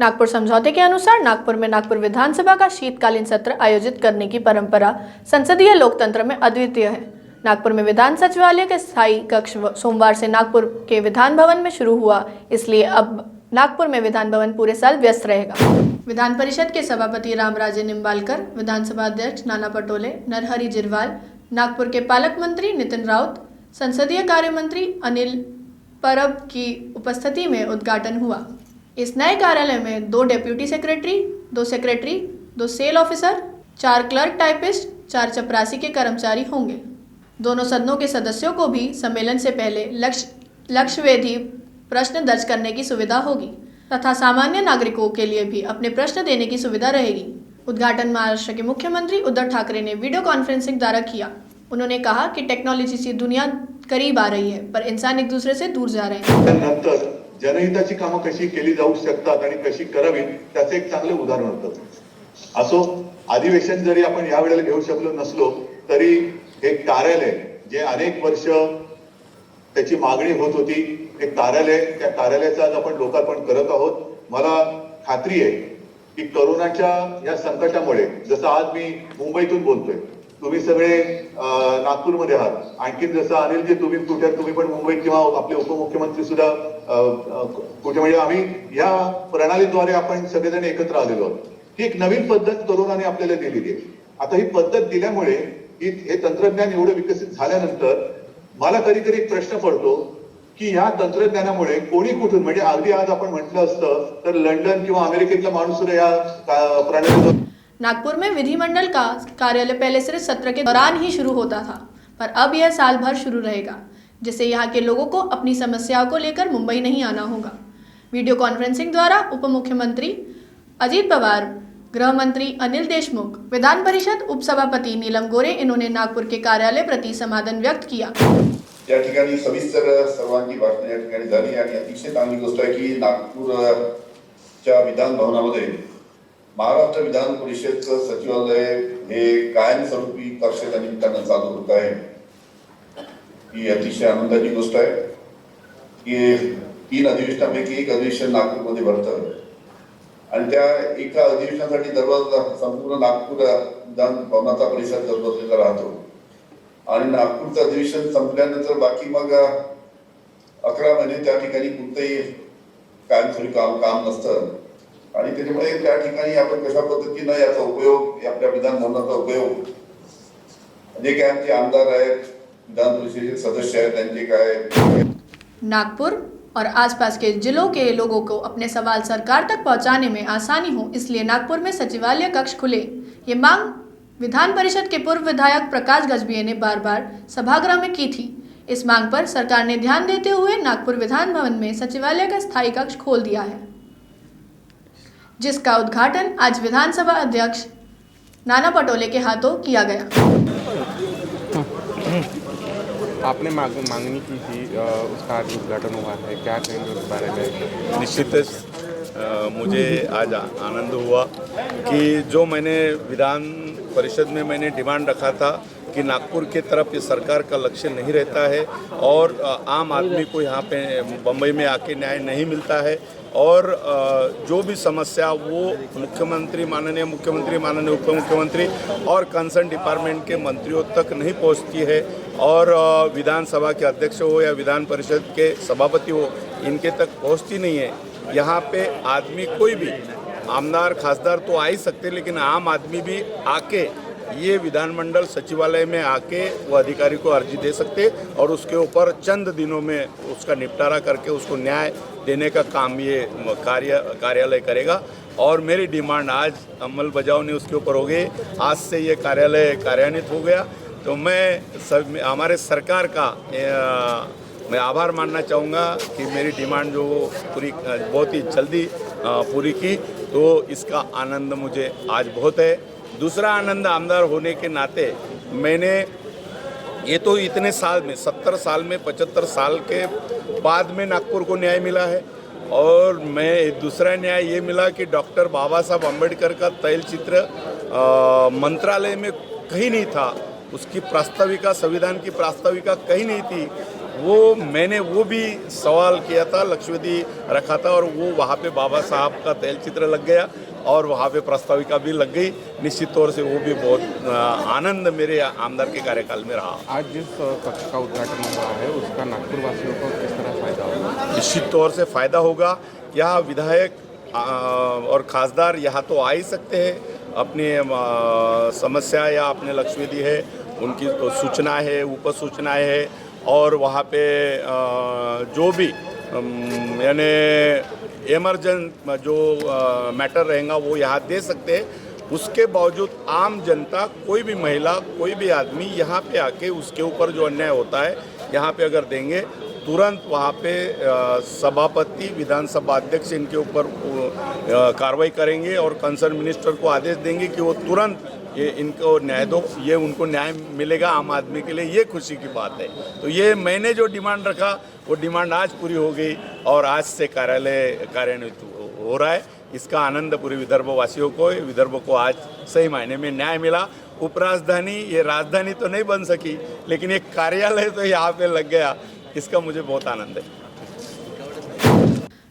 नागपुर समझौते के अनुसार नागपुर में नागपुर विधानसभा का शीतकालीन सत्र आयोजित करने की परंपरा संसदीय लोकतंत्र में अद्वितीय है। नागपुर में विधान सचिवालय के स्थायी कक्ष सोमवार से नागपुर के विधान भवन में शुरू हुआ, इसलिए अब नागपुर में विधान भवन पूरे साल व्यस्त रहेगा। विधान परिषद के सभापति रामराजे निम्बालकर, विधानसभा अध्यक्ष नाना पटोले, नरहरि जिरवाल, नागपुर के पालक मंत्री नितिन राउत, संसदीय कार्य मंत्री अनिल परब की उपस्थिति में उद्घाटन हुआ। इस नए कार्यालय में 2 deputy secretary, 2 secretary, 2 cell officer, 4 clerk typist, 4 चपरासी के कर्मचारी होंगे। दोनों सदनों के सदस्यों को भी सम्मेलन से पहले लक्ष्यवेधी प्रश्न दर्ज करने की सुविधा होगी तथा सामान्य नागरिकों के लिए भी अपने प्रश्न देने की सुविधा रहेगी। उद्घाटन महाराष्ट्र के मुख्यमंत्री उद्धव ठाकरे ने वीडियो कॉन्फ्रेंसिंग द्वारा किया। उन्होंने कहा कि टेक्नोलॉजी से दुनिया करीब आ रही है, पर इंसान एक दूसरे से दूर जा रहे हैं। जनहिताची कामं कशी केली जाऊ शकतात आणि कशी करावी त्याचे एक चांगले उदाहरण होतं। असो, अधिवेशन जरी आपण या वेळेला घेऊ शकलो नसलो तरी हे कार्यालय जे अनेक वर्ष त्याची मागणी होत होती, एक कार्यालय, त्या कार्यालयाचं आज आपण लोकार्पण करत आहोत। मला खात्री आहे की कोरोनाच्या या संकटामुळे, जसं आज मी मुंबईतून बोलतोय, तुम्ही सगळे नागपूरमध्ये आहात, आणखी जसं अनिलजी तुम्ही पण मुंबईत किंवा आपले उपमुख्यमंत्री सुद्धा कुठे, म्हणजे आम्ही या प्रणालीद्वारे आपण सगळेजण एकत्र आलेलो आहोत। ही एक नवीन पद्धत कोरोनाने आपल्याला दिलेली आहे। आता ही पद्धत दिल्यामुळे हे तंत्रज्ञान एवढं विकसित झाल्यानंतर मला कधी कधी प्रश्न पडतो की या तंत्रज्ञानामुळे कोणी कुठून, म्हणजे अगदी आज आपण म्हटलं असतं तर लंडन किंवा अमेरिकेतला माणूस सुद्धा या प्रणालीद्वारे। नागपुर में विधिमंडल का कार्यालय पहले सिर्फ सत्र के दौरान ही शुरू होता था, पर अब यह साल भर शुरू रहेगा, जिससे यहाँ के लोगों को अपनी समस्याओं को लेकर मुंबई नहीं आना होगा। वीडियो कॉन्फ्रेंसिंग द्वारा उप मुख्यमंत्री अजित पवार, गृह मंत्री अनिल देशमुख, विधान परिषद उपसभापती नीलम गोरे, इन्होंने नागपुर के कार्यालय प्रति समाधान व्यक्त किया। या ठिकाणी सविस्तर सर्वांची भाषणे या ठिकाणी झाली आणि अतिशय चांगली गोष्ट आहे की नागपूरच्या विधान भवनामध्ये महाराष्ट्र विधान परिषदचं सचिवालय हे कायमस्वरूपी कक्षेच्या निमित्तानं चालू होत आहे। ही अतिशय आनंदाची गोष्ट आहे की 3 अधिवेशनापैकी एक अधिवेशन नागपूरमध्ये भरतं आणि त्या एका अधिवेशनासाठी दरवाजा संपूर्ण नागपूर विधान भवनाचा परिसर गजबजलेला राहतो आणि नागपूरचं अधिवेशन संपल्यानंतर बाकी मग 11 महिने त्या ठिकाणी कोणतेही कायमस्वरूपी काम नसतं आणि त्याच्यामुळे त्या ठिकाणी आपण कशा पद्धतीने याचा उपयोग, आपल्या विधान भवनाचा उपयोग, जे काय आमचे आमदार आहेत, विधान परिषदेचे सदस्य आहेत, त्यांचे काय नागपुर और आसपास के जिलों के लोगों को अपने सवाल सरकार तक पहुंचाने में आसानी हो, इसलिए नागपुर में सचिवालय कक्ष खुले। ये मांग विधान परिषद के पूर्व विधायक प्रकाश गजभिये ने बार बार सभागृह में की थी। इस मांग पर सरकार ने ध्यान देते हुए नागपुर विधान भवन में सचिवालय का स्थायी कक्ष खोल दिया है, जिसका उद्घाटन आज विधानसभा अध्यक्ष नाना पटोले के हाथों किया गया। आपने मांगनी की थी, उसका आज उद्घाटन हुआ है, क्या कहेंगे उस बारे में? निश्चित मुझे आज आनंद हुआ कि जो मैंने विधान परिषद में मैंने डिमांड रखा था कि नागपुर के तरफ ये सरकार का लक्ष्य नहीं रहता है और आम आदमी को यहाँ पे बम्बई में आके न्याय नहीं मिलता है और जो भी समस्या वो माननीय मुख्यमंत्री, माननीय उप मुख्यमंत्री और कंसर्न डिपार्टमेंट के मंत्रियों तक नहीं पहुँचती है और विधानसभा के अध्यक्ष हो या विधान परिषद के सभापति हो, इनके तक पहुँचती नहीं है। यहाँ पे आदमी कोई भी, आमदार खासदार तो आ ही सकते, लेकिन आम आदमी भी आके ये विधानमंडल सचिवालय में आके वो अधिकारी को अर्जी दे सकते और उसके ऊपर चंद दिनों में उसका निपटारा करके उसको न्याय देने का काम ये कार्यालय करेगा। और मेरी डिमांड आज अमल बजावनी उसके ऊपर हो गई। आज से ये कार्यालय कार्यान्वित हो गया, तो मैं हमारे सरकार का मैं आभार मानना चाहूँगा कि मेरी डिमांड जो पूरी बहुत ही जल्दी पूरी की, तो इसका आनंद मुझे आज बहुत है। दूसरा आनंद, आमदार होने के नाते मैंने ये तो इतने साल में 70 साल में 75 साल के बाद में नागपुर को न्याय मिला है और मैं दूसरा न्याय ये मिला कि डॉक्टर बाबा साहब अम्बेडकर का तैलचित्र मंत्रालय में कहीं नहीं था, उसकी प्रास्ताविका, संविधान की प्रास्ताविका कहीं नहीं थी। वो मैंने वो भी सवाल किया था, लक्षवेदी रखा था और वो वहाँ पे बाबा साहब का तैल चित्र लग गया और वहाँ पे प्रस्ताविका भी लग गई। निश्चित तौर से वो भी बहुत आनंद मेरे आमदार के कार्यकाल में रहा। आज जिस कक्ष का उद्घाटन हुआ है उसका नागपुर वासियों को किस तरह फायदा होगा? निश्चित तौर से फायदा होगा। यहाँ विधायक और खासदार यहाँ तो आ ही सकते हैं, अपनी समस्या या अपने लक्षवेदी है उनकी तो सूचना है, उप सूचना है और वहाँ पे जो भी यानी इमरजेंट जो मैटर रहेगा वो यहाँ दे सकते हैं। उसके बावजूद आम जनता, कोई भी महिला, कोई भी आदमी यहाँ पे आके उसके ऊपर जो अन्याय होता है यहाँ पे अगर देंगे, तुरंत वहाँ पे सभापति, विधानसभा अध्यक्ष इनके ऊपर कार्रवाई करेंगे और कंसर्न मिनिस्टर को आदेश देंगे कि वो तुरंत ये इनको न्याय दो। ये उनको न्याय मिलेगा आम आदमी के लिए, ये खुशी की बात है। तो ये मैंने जो डिमांड रखा वो डिमांड आज पूरी हो गई और आज से कार्यान्वित हो रहा है। इसका आनंद पूरे विदर्भ वासियों को, विदर्भ को आज सही मायने में न्याय मिला। उपराजधानी, ये राजधानी तो नहीं बन सकी लेकिन एक कार्यालय तो यहाँ पे लग गया, इसका मुझे बहुत आनंद है।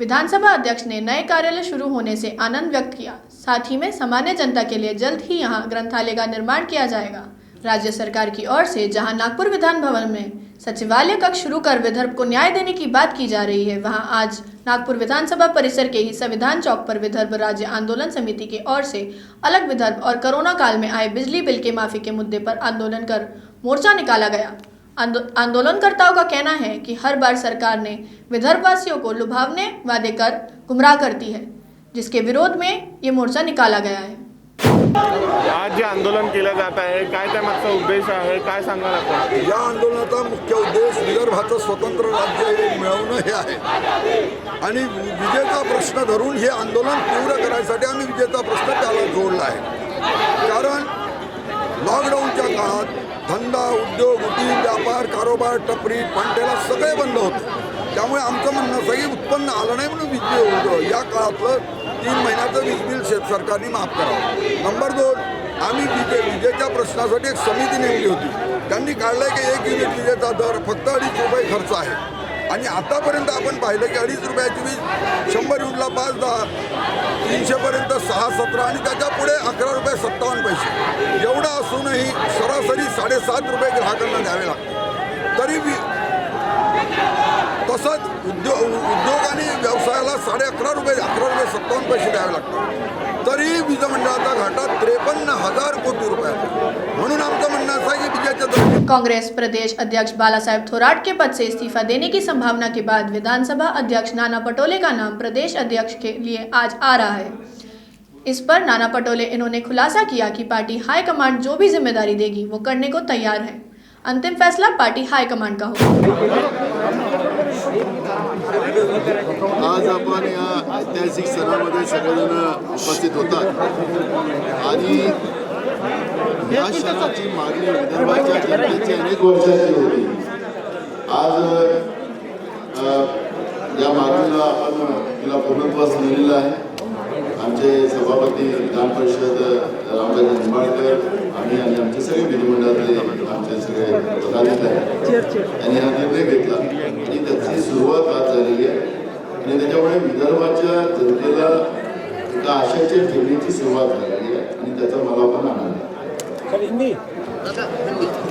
विधानसभा अध्यक्ष ने नए कार्यालय शुरू होने से आनंद व्यक्त किया। साथ ही में सामान्य जनता के लिए जल्द ही यहां ग्रंथालय का निर्माण किया जाएगा। राज्य सरकार की ओर से जहां नागपुर विधान भवन में सचिवालय कक्ष शुरू कर विदर्भ को न्याय देने की बात की जा रही है, वहां आज नागपुर विधानसभा परिसर के ही संविधान चौक पर विदर्भ राज्य आंदोलन समिति की ओर से अलग विदर्भ और कोरोना काल में आए बिजली बिल के माफी के मुद्दे पर आंदोलन कर मोर्चा निकाला गया। आंदोलनकर्ताओं का कहना है कि हर बार सरकार ने विदर्भवासियों को लुभावने वादे कर गुमराह करती है, जिसके विरोध में ये मोर्चा निकाला गया है। आज जे आंदोलन केलं जात आहे, काय त्यामागचा उद्देश आहे, काय सांगाल आपण? या आंदोलनाचा मुख्य उद्देश विदर्भाचं स्वतंत्र राज्य हे मिळवणं हे आहे आणि विजेचा प्रश्न धरून हे आंदोलन तीव्र करायसाठी आम्ही विजेचा प्रश्न त्याला जोडला आहे। कारण लॉकडाऊनच्या काळात धंदा, उद्योग, उद्योग, व्यापार, कारोबार, टपरी, पंटेला सगळे बंद होते। त्यामुळे आमचं म्हणणं असं की उत्पन्न आलं नाही म्हणून वीज या काळातलं 3 महिन्याचं वीज बिल सरकारने माफ करावं। नंबर 2, आम्ही विजेच्या प्रश्नासाठी एक समिती नेमली होती। त्यांनी काढलंय की 1 युनिट विजेचा दर फक्त 2.5 रुपये खर्च आहे आणि आतापर्यंत आपण पाहिलं की 2.5 रुपयाची वीज 100 युनिटला 5, 10, 300 पर्यंत 6, 17 आणि त्याच्या पुढे 11 रुपये 57 पैसे एवढं असूनही सरासरी 7.5 रुपये ग्राहकांना द्यावे लागतात। तरी तसंच उद्योग आणि व्यवसायाला 11.5 रुपये 57 पैसे द्यावे लागतात। तरी वीज मंडळाचा घाटा 53,000 कोटी रुपये आहे। म्हणून आमचं म्हणणं असं आहे की विजेच्या कांग्रेस प्रदेश अध्यक्ष बालासाहेब थोराट के पद से इस्तीफा देने की संभावना के बाद विधानसभा अध्यक्ष नाना पटोले का नाम प्रदेश अध्यक्ष के लिए आज आ रहा है। इस पर नाना पटोले इन्होंने खुलासा किया कि पार्टी हाईकमांड जो भी जिम्मेदारी देगी वो करने को तैयार है। अंतिम फैसला पार्टी हाईकमांड का होगा। आज आपण या ऐतिहासिक सणामध्ये सगळेजण उपस्थित होतात आणि या क्षणाची मागणी विदर्भाच्या जनतेची अनेक वर्षाची होती। आज या मागणीला आपण तिला पूर्णत्वास नेलेलं आहे। आमचे सभापती विधान परिषद रामराजे निंबाळकर आणि आमचे सगळे विधिमंडळातले आमचे सगळे पदाधिकारी यांनी हा निर्णय घेतला आणि त्याची सुरुवात आज झालेली आहे आणि त्याच्यामुळे विदर्भाच्या जनतेला एका आशेच्या ठेवणीची सुरुवात झालेली आहे आणि त्याचा मला पण आनंद आहे।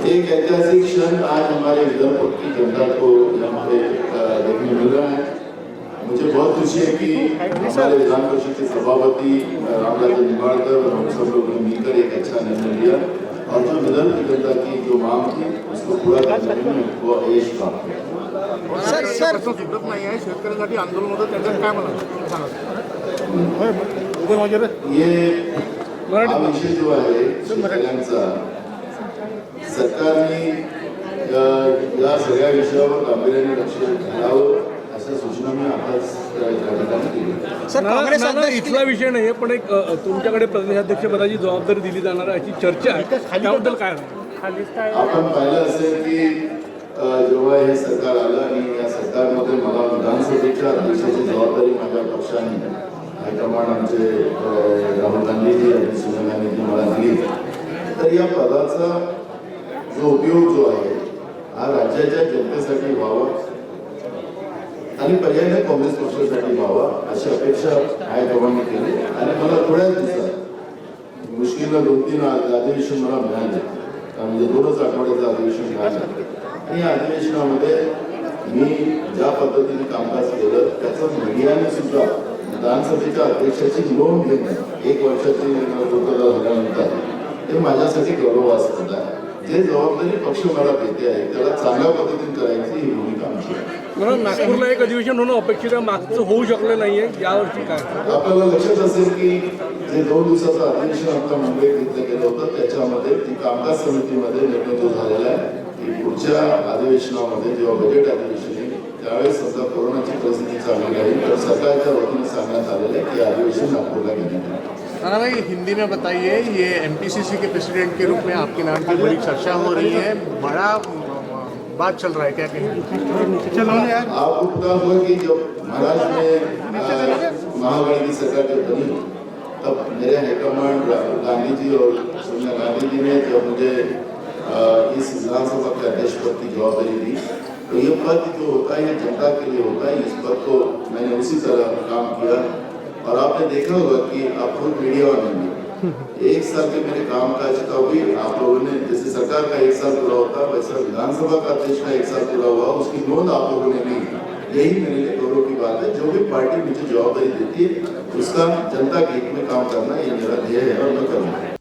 एक ऐतिहासिक क्षण आज हमारे विदर्भ की जनता को यहाँ पे देखने मिल रहा है। मुझे बहुत खुशी है कि हमारे विधान परिषद के सभापति रामराजे निंबाळकर और हम सब लोगों ने मिलकर एक अच्छा निर्णय लिया और जो विदर्भ की जनता की जो मांग थी उसको पूरा करने में वो यश प्राप्त हुआ। सर सुटत नाही आहे, शेतकऱ्यांसाठी आंदोलन होतं, त्याच्यात काय म्हणा? ये हा विषय जो आहे शेतकऱ्यांचा, सरकारने या सगळ्या विषयावर गांभीर्याने लक्ष घालावं असं सूचना मी आताच सर काँग्रेस इथला विषय नाही पण एक तुमच्याकडे प्रदेशाध्यक्षपदाची जबाबदारी दिली जाणार याची चर्चा आहे, त्याबद्दल काय? आपण पाहिलं असेल की जेव्हा हे सरकार आलं आणि या सरकारमध्ये मला विधानसभेच्या अध्यक्षाची जबाबदारी माझ्या पक्षाने हायकमांड आमचे राहुल गांधीजी आणि सोनिया गांधीजी मला दिली, तर या पदाचा जो उपयोग जो आहे हा राज्य राज्याच्या जनतेसाठी व्हावं आणि पर्यायाने काँग्रेस पक्षासाठी व्हावं अशी अपेक्षा हायकमांडने केली आणि मला थोड्याच दिवसात मुश्किलला 2-3 अधिवेशन मला मिळाले, म्हणजे 2च आठवड्याचं अधिवेशन मिळालं आणि या अधिवेशनामध्ये मी ज्या पद्धतीने कामकाज केलं त्याचं मीडियाने सुद्धा विधानसभेच्या अध्यक्षाची नोंद घेणं 1 वर्षाची पूर्तता झाल्यानंतर ते माझ्यासाठी गौरवास्पद आहे. जे जबाबदारी पक्ष मला देते आहे त्याला चांगल्या पद्धतीने करायची ही भूमिका आमची आहे. मला नागपूरला एक अधिवेशन होणं अपेक्षित आहे, मागचं होऊ शकलं नाहीये, यावर्षी काय? आपल्याला लक्षात असेल की जे 2 दिवसाचं अधिवेशन आपल्या मुंबईत घेतलं गेलं होतं त्याच्यामध्ये ती कामकाज समितीमध्ये निर्णय जो झालेला आहे की पुढच्या अधिवेशनामध्ये जेव्हा बजेट अधिवेशन येईल त्यावेळेस समजा कोरोनाची परिस्थिती चांगली राहील तर सरकारच्या वतीने सांगण्यात आलेलं आहे की अधिवेशन नागपूरला घेण्यात येईल. राणा भाई, हिंदी में बताइए, ये एमपीसीसी के प्रेसिडेंट के रूप में आपके नाम की बड़ी चर्चा हो रही है, बड़ा बात चल रहा है, क्या कहेंगे? आपको पता होगा कि जब महाराष्ट्र में महागठबंधन की सरकार जब बनी तब मेरे हाईकमांड गांधी जी और सोनिया गांधी जी ने जब मुझे इस विधानसभा के अध्यक्ष पद की जवाबदारी दी तो ये पद जो होता है ये जनता के लिए होता है। इस पद को मैंने उसी तरह काम किया और आपने देखा होगा कि आप खुद मीडिया में 1 साल के मेरे कामकाज का भी आप लोगों ने, जैसे सरकार का 1 साल पूरा होता वैसा विधानसभा का अध्यक्ष का 1 साल पूरा हुआ, उसकी नोंद आप लोगों ने ली। यही मेरे लिए गौरव की बात है। जो भी पार्टी मुझे जवाबदारी देती है उसका जनता के हित में काम करना ये मेरा ध्येय है और मैं करूँगा।